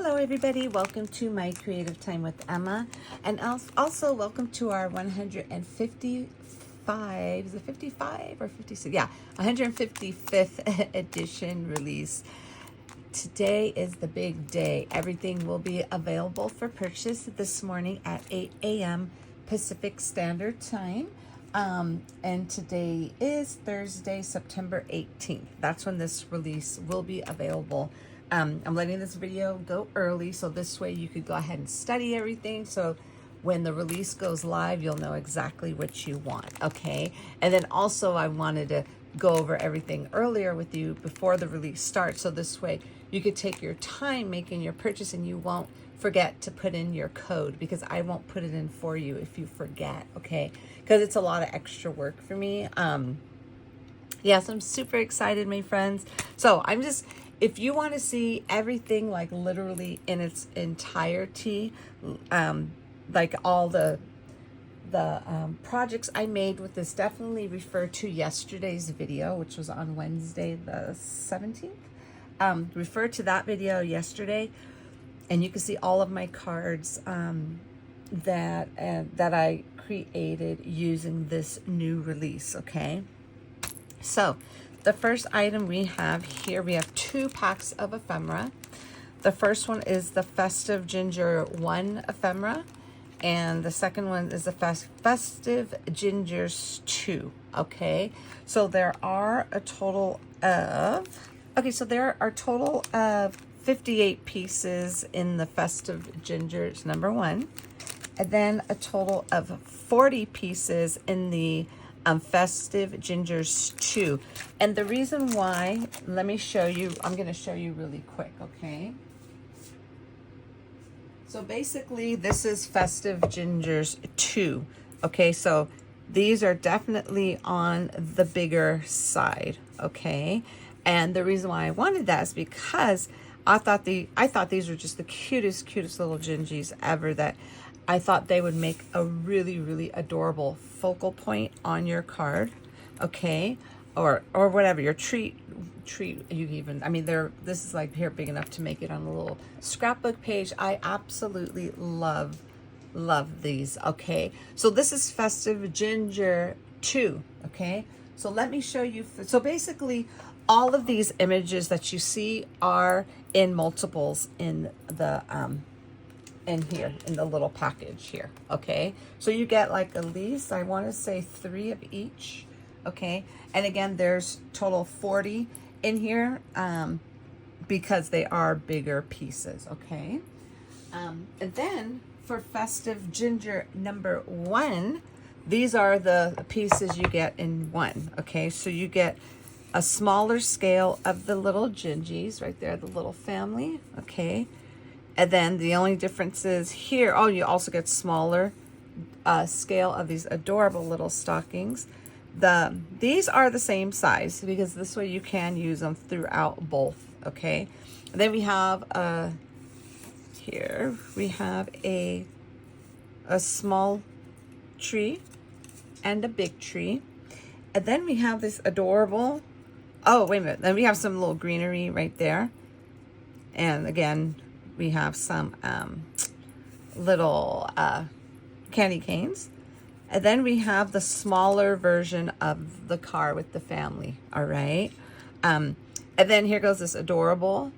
Hello everybody, welcome to my Creative Time with Emma, and also welcome to our 155, is it 55 or 56? Yeah, 155th edition release. Today is the big day. Everything will be available for purchase this morning at 8 a.m. Pacific Standard Time. And today is Thursday, September 18th. That's when this release will be available. I'm letting this video go early, so this way you could go ahead and study everything. So when the release goes live, you'll know exactly what you want, okay? And then also I wanted to go over everything earlier with you before the release starts. So this way you could take your time making your purchase and you won't forget to put in your code, because I won't put it in for you if you forget, okay? Because it's a lot of extra work for me. Yes, I'm super excited, my friends. So if you want to see everything like literally in its entirety, like all the projects I made with this, definitely refer to yesterday's video, which was on Wednesday the 17th. Refer to that video yesterday, and you can see all of my cards that I created using this new release, okay? So the first item we have here, we have 2 packs of ephemera. The first one is the Festive Ginger 1 ephemera, and the second one is the Festive Gingers 2, okay? So there are a total of, 58 pieces in the Festive Gingers number 1, and then a total of 40 pieces in the Festive Gingers 2. And the reason why, let me show you, I'm going to show you really quick, okay? So basically this is Festive Gingers 2, okay? So these are definitely on the bigger side, okay? And the reason why I wanted that is because I thought these were just the cutest little gingies ever, that I thought they would make a really adorable focal point on your card, okay? Or whatever, your treat, you even, I mean, this is like here big enough to make it on a little scrapbook page. I absolutely love these, okay? So this is Festive Ginger 2, okay? So let me show you, so basically all of these images that you see are in multiples in the, in here in the little package here, okay? So you get like at least, I want to say 3 of each, okay? And again, there's total 40 in here because they are bigger pieces, okay? And then for Festive Ginger number 1, these are the pieces you get in 1, okay? So you get a smaller scale of the little gingies right there, the little family, okay? And then the only difference is here, oh, you also get smaller scale of these adorable little stockings. These are the same size, because this way you can use them throughout both, okay? And then we have, here, we have a small tree and a big tree. And then we have this adorable, oh, wait a minute. Then we have some little greenery right there. And again, we have some little candy canes. And then we have the smaller version of the car with the family, all right? And then here goes this adorable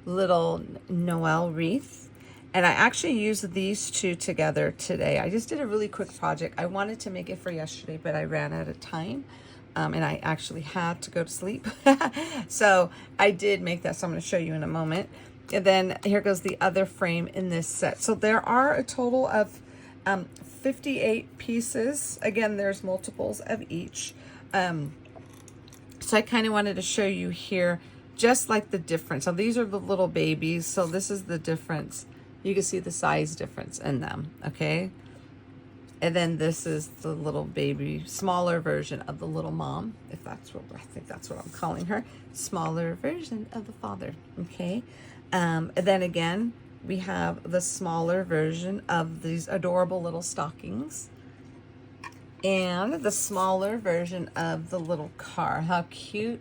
little Noel wreath. And I actually used these 2 together today. I just did a really quick project. I wanted to make it for yesterday, but I ran out of time. And I actually had to go to sleep. So I did make that, so I'm going to show you in a moment. And then here goes the other frame in this set. So there are a total of 58 pieces. Again, there's multiples of each. So I kind of wanted to show you here just like the difference. So these are the little babies. So this is the difference. You can see the size difference in them, okay? And then this is the little baby, smaller version of the little mom, if that's what, I think that's what I'm calling her. Smaller version of the father, okay? And then again, we have the smaller version of these adorable little stockings. And the smaller version of the little car. How cute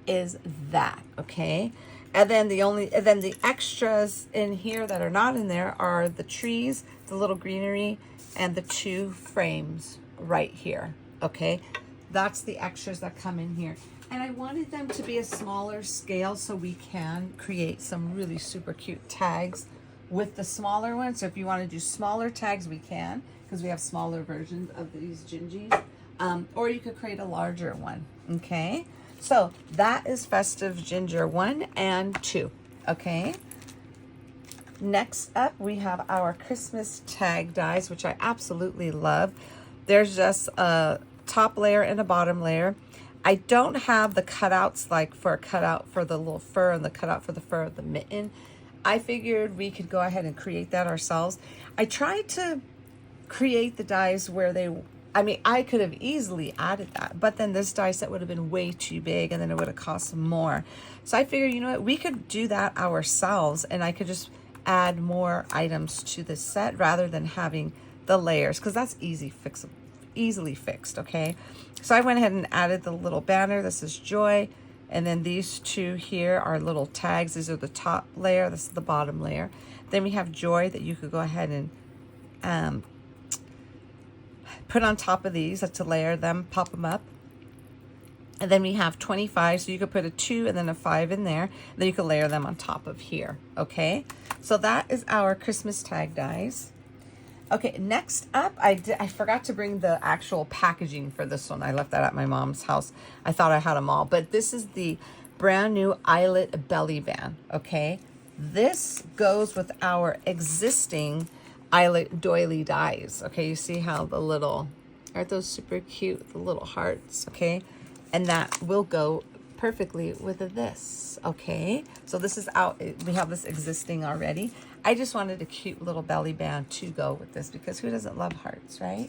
is that, okay? And then the extras in here that are not in there are the trees, the little greenery, and the 2 frames right here. Okay, that's the extras that come in here. And I wanted them to be a smaller scale so we can create some really super cute tags with the smaller ones. So if you want to do smaller tags, we can, because we have smaller versions of these gingies. Or you could create a larger one. Okay, so that is Festive Ginger 1 and 2. Okay, next up we have our Christmas tag dies, which I absolutely love. There's just a top layer and a bottom layer. I don't have the cutouts, like for a cutout for the little fur and the cutout for the fur of the mitten. I figured we could go ahead and create that ourselves. I tried to create the dies where they, I mean, I could have easily added that, but then this die set would have been way too big and then it would have cost more. So I figured, you know what, we could do that ourselves and I could just add more items to the set rather than having the layers, because that's easily fixed. Okay, so I went ahead and added the little banner. This is Joy, and then these 2 here are little tags. These are the top layer, this is the bottom layer. Then we have Joy that you could go ahead and put on top of these to layer them, pop them up. And then we have 25, so you could put a 2 and then a 5 in there. Then you can layer them on top of here. Okay, so that is our Christmas tag dies. Okay, next up, I forgot to bring the actual packaging for this one. I left that at my mom's house. I thought I had them all, but this is the brand new Eyelet belly band. Okay, this goes with our existing Eyelet doily dies. Okay, you see how the little, aren't those super cute, the little hearts? Okay, and that will go perfectly with this. Okay, so this is out, we have this existing already. I just wanted a cute little belly band to go with this, because who doesn't love hearts, right?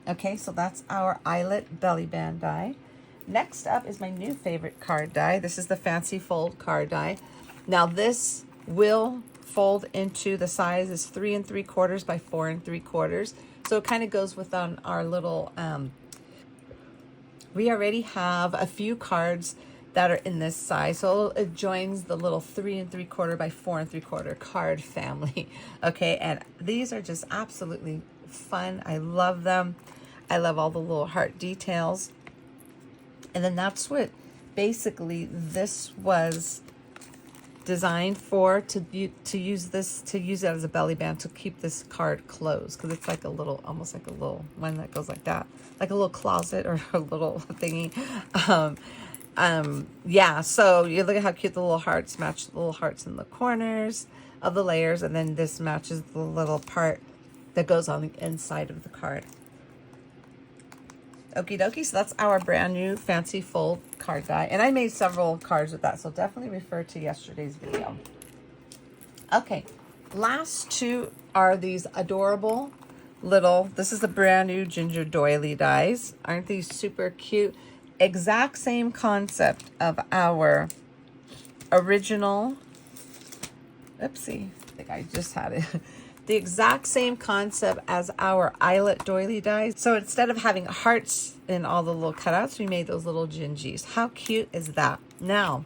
Okay, so that's our Eyelet belly band die. Next up is my new favorite card die. This is the Fancy Fold card die. Now this will fold into, the size is 3 3/4 by 4 3/4. So it kind of goes with on our little, we already have a few cards that are in this size, so it joins the little 3 3/4 by 4 3/4 card family. Okay, and these are just absolutely fun. I love them. I love all the little heart details. And then that's what basically this was designed for, to use it as a belly band to keep this card closed, because it's like a little, almost like a little one that goes like that, like a little closet or a little thingy. Yeah, so you look at how cute the little hearts match, the little hearts in the corners of the layers, and then this matches the little part that goes on the inside of the card. Okie dokie, so that's our brand new Fancy Fold card die, and I made several cards with that, so definitely refer to yesterday's video. Okay, last 2 are these adorable little, this is the brand new Ginger Doily dies. Aren't these super cute? Exact same concept of our original, oopsie, I think I just had it. The exact same concept as our Eyelet doily dies. So instead of having hearts in all the little cutouts, we made those little gingies. How cute is that? Now,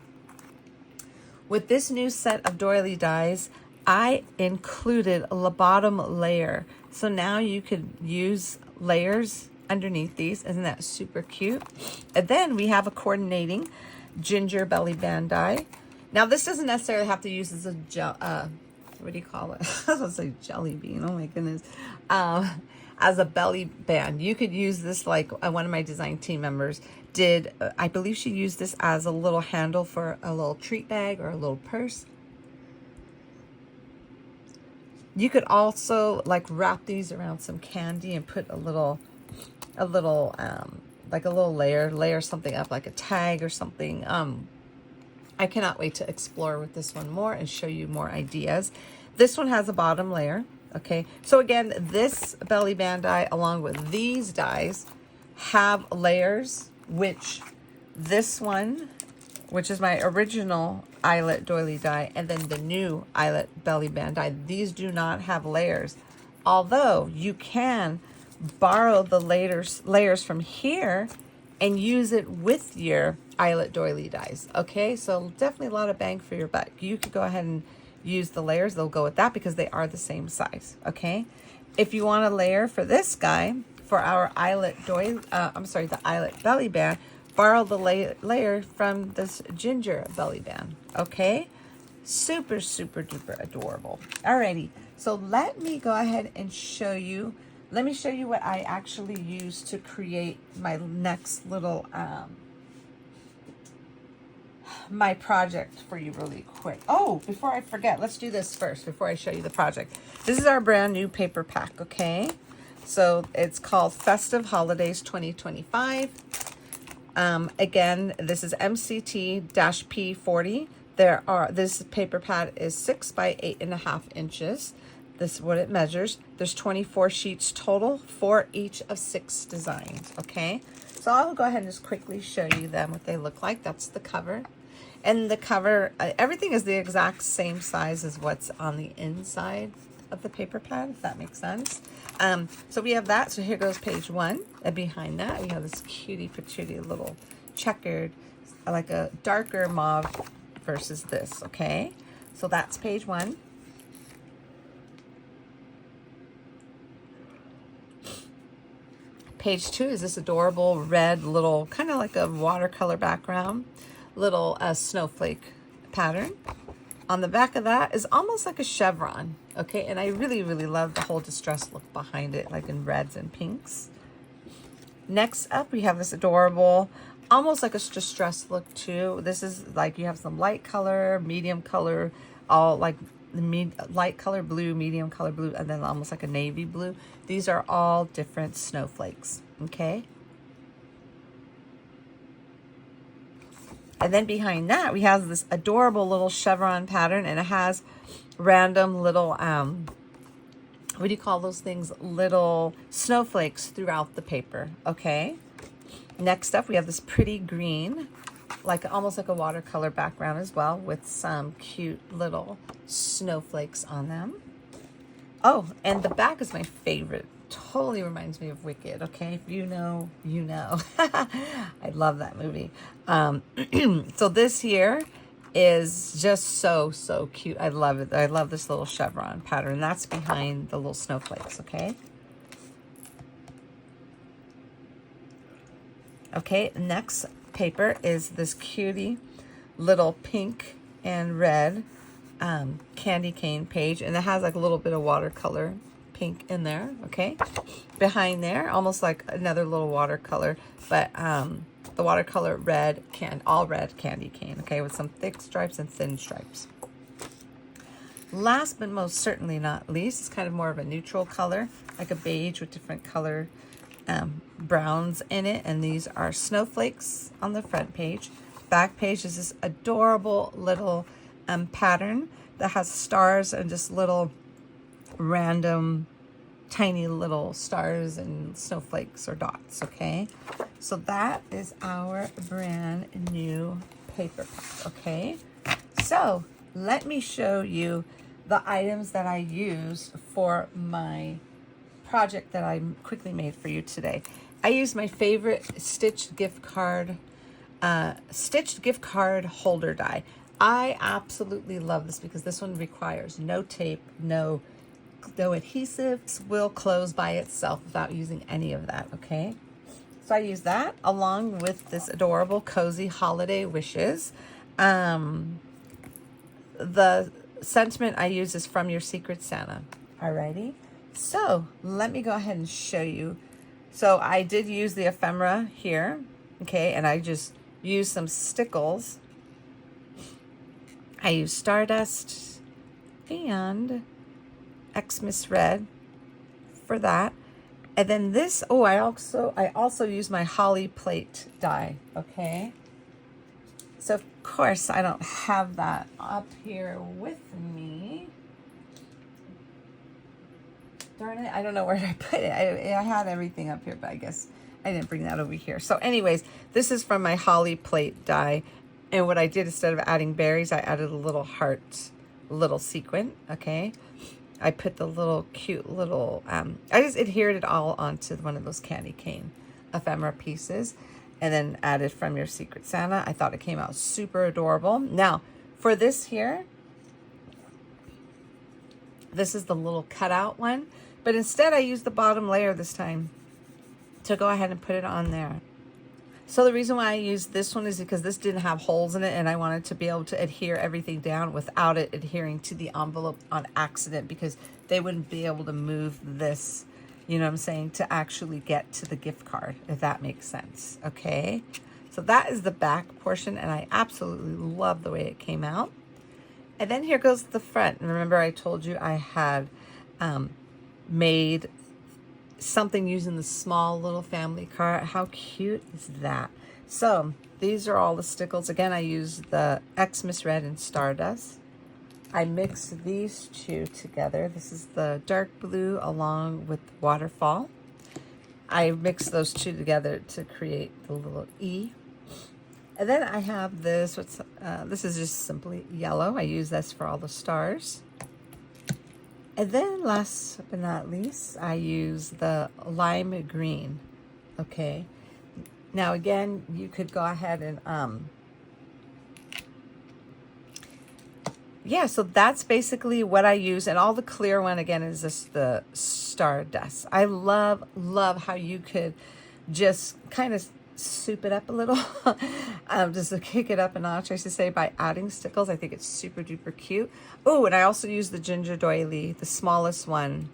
with this new set of doily dies, I included a bottom layer. So now you could use layers underneath these. Isn't that super cute? And then we have a coordinating ginger belly band die. Now this doesn't necessarily have to use as a gel, what do you call it? I was gonna say jelly bean. Oh my goodness. As a belly band, you could use this like one of my design team members did. I believe she used this as a little handle for a little treat bag or a little purse. You could also like wrap these around some candy and put a little like a little layer something up like a tag or something. I cannot wait to explore with this one more and show you more ideas. This one has a bottom layer. Okay, so again, this belly band die along with these dies have layers, which this one, which is my original Eyelet doily die, and then the new Eyelet belly band die, these do not have layers, although you can borrow the layers from here and use it with your Eyelet Doily dies. Okay, so definitely a lot of bang for your buck. You could go ahead and use the layers. They'll go with that because they are the same size. Okay, if you want a layer for this guy, for our Eyelet Doily, I'm sorry, the Eyelet belly band, borrow the layer from this ginger belly band. Okay, super, super duper adorable. Alrighty, so let me go ahead and show you. Let me show you what I actually use to create my next little, my project for you really quick. Oh, before I forget, let's do this first before I show you the project. This is our brand new paper pack, okay? So it's called Festive Holidays 2025. Again, this is MCT-P40. This paper pad is 6 by 8.5 inches. This is what it measures. There's 24 sheets total for each of 6 designs, okay? So I'll go ahead and just quickly show you them, what they look like. That's the cover. And the cover, everything is the exact same size as what's on the inside of the paper pad, if that makes sense. So we have that. So here goes page 1. And behind that, we have this cutie patootie little checkered, like a darker mauve versus this, okay? So that's page 1. Page 2 is this adorable red little, kind of like a watercolor background, little snowflake pattern. On the back of that is almost like a chevron, okay? And I really, really love the whole distressed look behind it, like in reds and pinks. Next up, we have this adorable, almost like a distressed look too. This is like you have some light color, medium color, all like light color blue, medium color blue, and then almost like a navy blue. These are all different snowflakes, okay? And then behind that, we have this adorable little chevron pattern, and it has random little, what do you call those things? Little snowflakes throughout the paper, okay? Next up, we have this pretty green, like almost like a watercolor background as well, with some cute little snowflakes on them. Oh, and the back is my favorite. Totally reminds me of Wicked, okay? If you know, you know. I love that movie. So this here is just so, so cute. I love it. I love this little chevron pattern. That's behind the little snowflakes, okay? Okay, next paper is this cutie little pink and red candy cane page, and it has like a little bit of watercolor pink in there, okay? Behind there, almost like another little watercolor, but the watercolor red, all red candy cane, okay, with some thick stripes and thin stripes. Last but most certainly not least, it's kind of more of a neutral color, like a beige with different color browns in it, and these are snowflakes on the front page. Back page is this adorable little pattern that has stars and just little random tiny little stars and snowflakes or dots, okay? So that is our brand new paper pack, okay? So let me show you the items that I used for my project that I quickly made for you today. I used my favorite stitched gift card holder die. I absolutely love this because this one requires no tape, no adhesives, will close by itself without using any of that, okay? So I use that along with this adorable cozy holiday wishes. The sentiment I use is from your Secret Santa. Alrighty, so let me go ahead and show you. So I did use the ephemera here, okay, and I just used some stickles. I used Stardust and Xmas Red for that. And then this, oh, I also use my holly plate die, okay? So of course I don't have that up here with me. Darn it, I don't know where I put it. I had everything up here, but I guess I didn't bring that over here. So anyways, this is from my holly plate die. And what I did, instead of adding berries, I added a little heart, little sequin, okay? I put the little cute little, I just adhered it all onto one of those candy cane ephemera pieces. and then added From Your Secret Santa. I thought it came out super adorable. Now, for this here, this is the little cutout one, but instead I used the bottom layer this time to go ahead and put it on there. So the reason why I used this one is because this didn't have holes in it, and I wanted to be able to adhere everything down without it adhering to the envelope on accident, because they wouldn't be able to move this, you know what I'm saying, to actually get to the gift card, if that makes sense. Okay, so that is the back portion, and I absolutely love the way it came out. And then here goes the front. And remember, I told you I had made something using the small little family card. How cute is that? So these are all the stickles. Again, I used the Xmas Red and Stardust. I mixed these two together. This is the dark blue along with the waterfall. I mixed those two together to create the little E. And then I have this, this is just simply yellow. I use this for all the stars. And then last but not least, I use the lime green. Okay. Now again, you could go ahead and, yeah, so that's basically what I use. And all the clear one, again, is just the Stardust. I love how you could just kind of soup it up a little, just to kick it up a notch, I should say, by adding stickles. I think it's super duper cute. Oh, and I also used the ginger doily, the smallest one,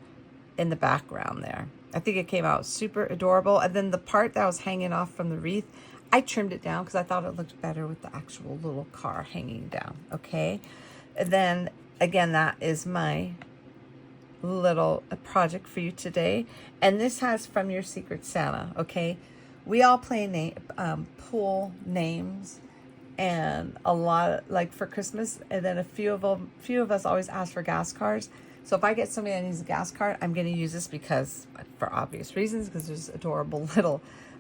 in the background there. I think it came out super adorable. And then the part that was hanging off from the wreath, I trimmed it down because I thought it looked better with the actual little car hanging down. Okay, and then again, that is my little project for you today. And this has From Your Secret Santa. Okay, we all play pool names, and a lot, like for Christmas, and then a few of us always ask for gas cards. So if I get somebody that needs a gas card, I'm going to use this because, for obvious reasons, because there's adorable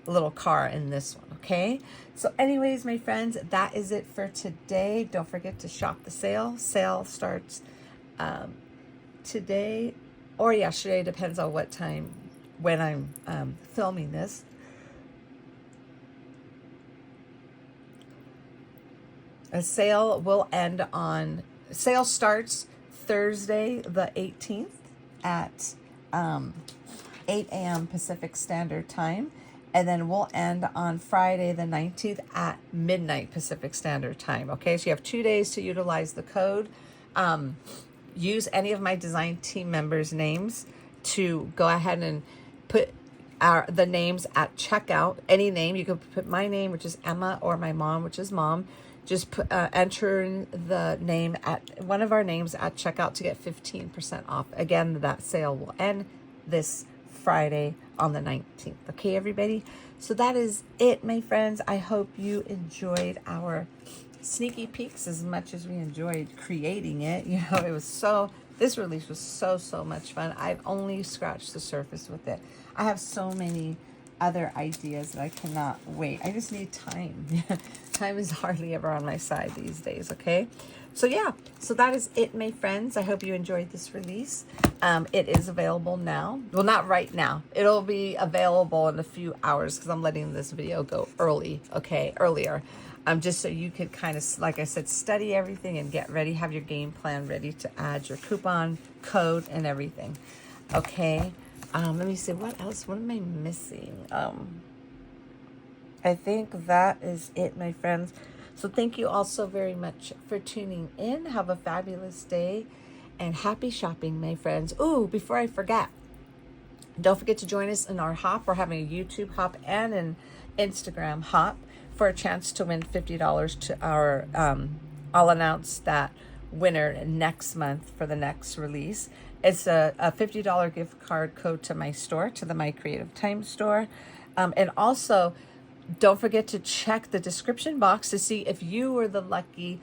little car in this one. Okay, so anyways, my friends, that is it for today. Don't forget to shop the sale. Sale starts today or yesterday, depends on what time when I'm filming this. A sale will end on, sale starts Thursday the 18th at 8 a.m. Pacific Standard Time. And then we'll end on Friday the 19th at midnight Pacific Standard Time. Okay, so you have 2 days to utilize the code. Use any of my design team members' names to go ahead and put the names at checkout. Any name, you could put my name, which is Emma, or my mom, which is Mom. Just enter the name at one of our names at checkout to get 15% off. Again, that sale will end this Friday on the 19th. Okay, everybody? So that is it, my friends. I hope you enjoyed our sneaky peeks as much as we enjoyed creating it. You know, it was so, this release was so much fun. I've only scratched the surface with it. I have so many other ideas that I cannot wait. I just need time. Time is hardly ever on my side these days. Okay, so yeah, so that is it, my friends. I hope you enjoyed this release. It is available now. Well, not right now. It'll be available in a few hours because I'm letting this video go early. Okay, earlier. Just so you could kind of, like I said, study everything and get ready, have your game plan ready to add your coupon code and everything. Okay. Let me see, what else? What am I missing? I think that is it, my friends. So thank you all so very much for tuning in. Have a fabulous day and happy shopping, my friends. Ooh, before I forget, don't forget to join us in our hop. We're having a YouTube hop and an Instagram hop for a chance to win $50 to our, I'll announce that winner next month for the next release. It's a $50 gift card code to my store, to the My Creative Time store. And also, don't forget to check the description box to see if you were the lucky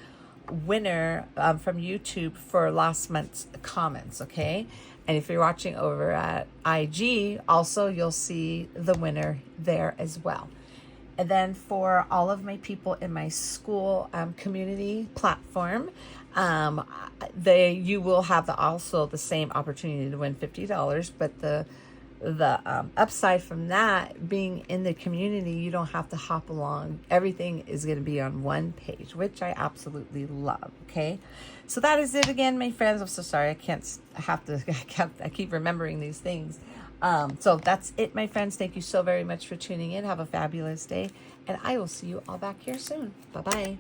winner from YouTube for last month's comments, okay? And if you're watching over at IG, also, you'll see the winner there as well. And then for all of my people in my SKOOL community platform, you will have also the same opportunity to win $50, but the upside from that being in the community, you don't have to hop along. Everything is going to be on one page, which I absolutely love. Okay, so that is it again, my friends. I'm so sorry, I keep remembering these things. So that's it, my friends. Thank you so very much for tuning in. Have a fabulous day, and I will see you all back here soon. Bye bye.